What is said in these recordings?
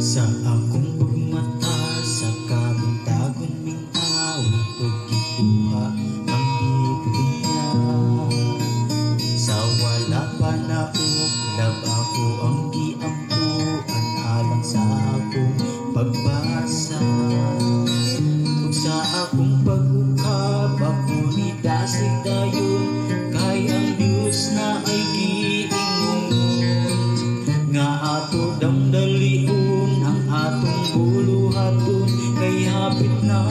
Sa akong pagmata, sa kabuntagon ming awit o gikuha ang Biblia. Sa wala pa na uklab ako ang giampuan alang sa akong pagbasa. Ug sa akong pag-ukab ako ni dasig dayon, kay ang Dios na ay giingon nga ato damdalion ang atong buluhaton, kay hapit na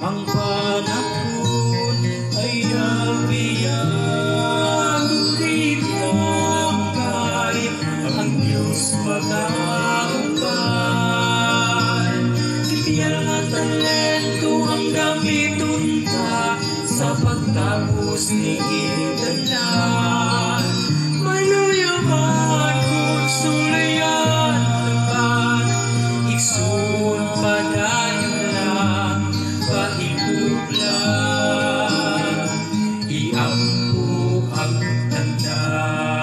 ang panahon. Ay nagbiyagulit lang kay ang Diyos magauban. Kipiyal nga talento ang gamiton ta sa pagtapos ni tanan. Maluyaman kung sulayan naman, igsoon pa dayon lang, pahinog lang, iampo ang tandaan.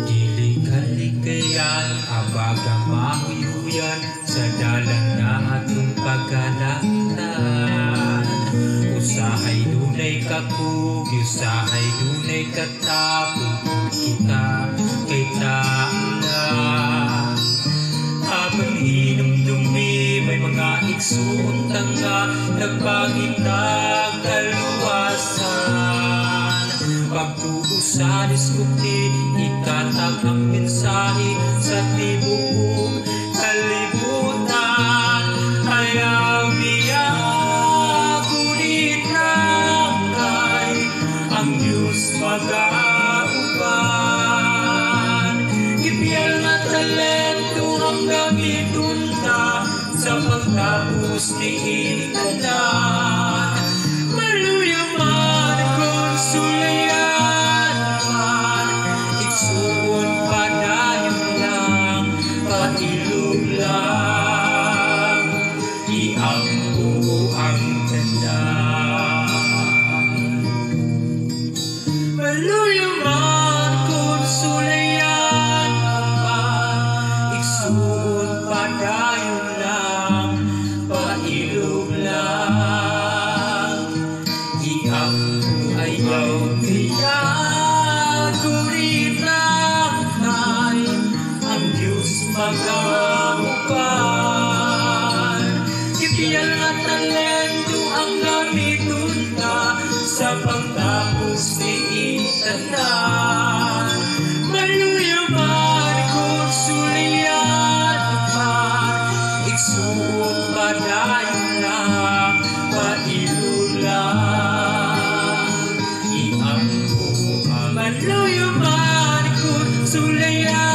Dili-kalikayan, abaga mahuyuyan, sa dalan na atong pagkalaktan. Usahay dunay kakug, usahay dunay katapog, kita kay taala. Habang hinumdumi may mga igsoon tanga, nagpangitag kaluwasan. Pagtuusan iskuti, itatag ang mensahe sa tibuok kalibutan. Ayaw biyagulit lang kay ang Diyos magauban. Gipiyal nga talento ang gamiton ta sa pagtapos ni tanan. Maluyaman kung sulayan naman, igsoon pa dayon lang, pailog lang, iampo ang tandaan. Maluyaman kung sulayan naman, igsoon pa dayon lang, pailog lang, iampo. Ayaw biyagulit lang kay ang Diyos magauban. Kipiyal nga talento ang gamiton ta sa pagtapos ni tanan. Maluyaman kung sulayan naman, igsoon pa dayon lang, pailog lang, iampo ang maluyaman kung sulayan.